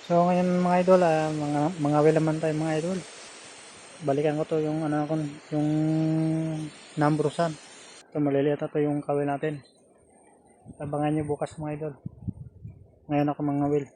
So ngayon mga idol, mga wilaman tayo mga idol. Balikan ko to yung ano ko, yung numbrusan. Ito maliliit na to yung kawil natin. Abangan nyo bukas mga idol. Ngayon ako mga will.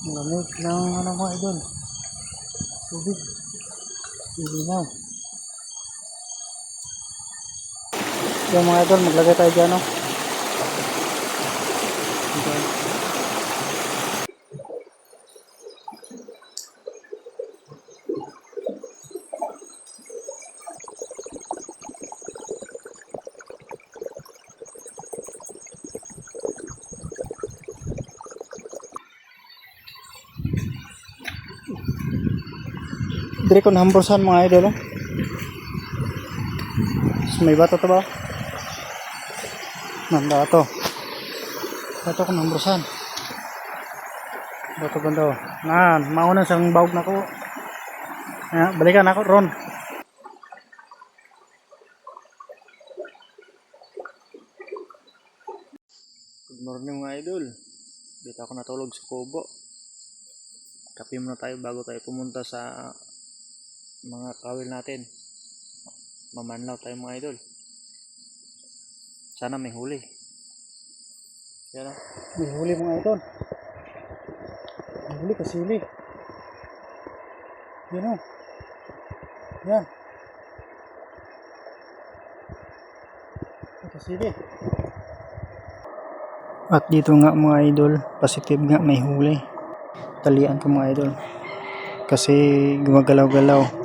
Lamig ng ano mga idol. Tubig. Ilinaw. Yung mga idol, maglagay tayo dyan, no? Okay. Diri ko nahambursan mga idol, no? May bato to ba? Nanda to. Bato ko nahambursan. Bato ganda. Mauna sang bawg na ko. Balikan ako ron. Good morning mga idol. Dito ako natulog sa kubo. Kape muna tayo bago tayo pumunta sa mga kawil natin. Mamanlaw tayo mga idol. Sana may huli. Yan o. May huli mga idol. May huli kasili. Yan o. Yan. Kasili. At dito nga mga idol, positive nga may huli. Talian ko mga idol. Kasi gumagalaw-galaw.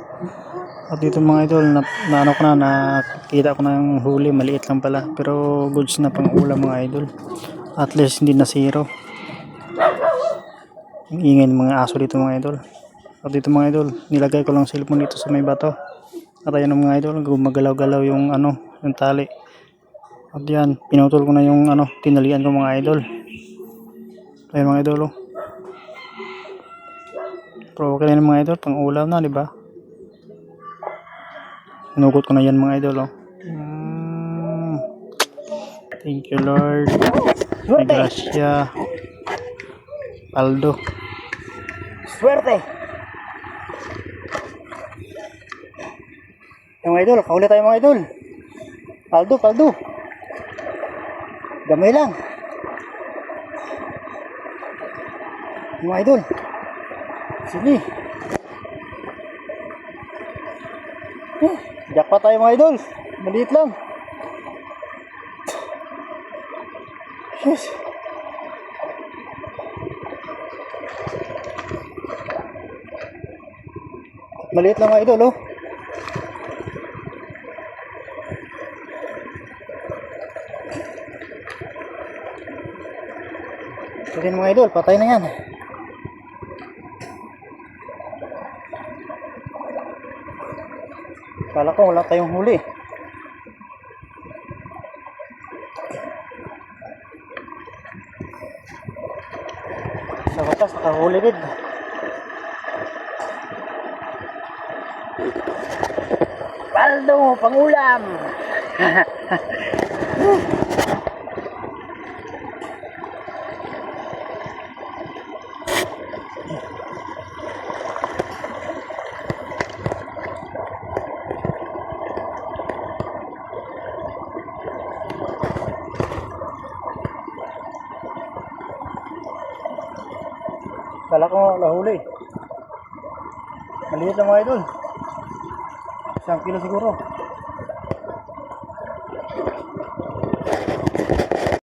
At dito mga idol, nakita ko na yung huli, maliit lang pala. Pero goods na pang ulam mga idol. At least hindi na zero. Yung ingay ng mga aso dito mga idol. At dito mga idol, nilagay ko lang cellphone dito sa may bato. At ayan mga idol, gumagalaw-galaw yung yung tali. At yan, pinutol ko na yung tinalian ko mga idol. Ayan mga idol. Pero okay na mga idol, pang ulam na, di ba? Hinugot ko na yan mga idol. Thank you Lord. Gracia. Aldo. Suerte. Yung idol, kauli tayo mga idol. Paldo. Gamay lang. Mga idol. Sige. Jackpot tayo mga idol. Maliit lang. Yes. Maliit lang mga idol, oh. Sige mga idol, patay na yan. Kala ko wala tayong huli. Sa wakas, nakahuli din. Paldo, pangulam! Kala ko nahuli. Maliit lang mga idol. 1 kilo siguro.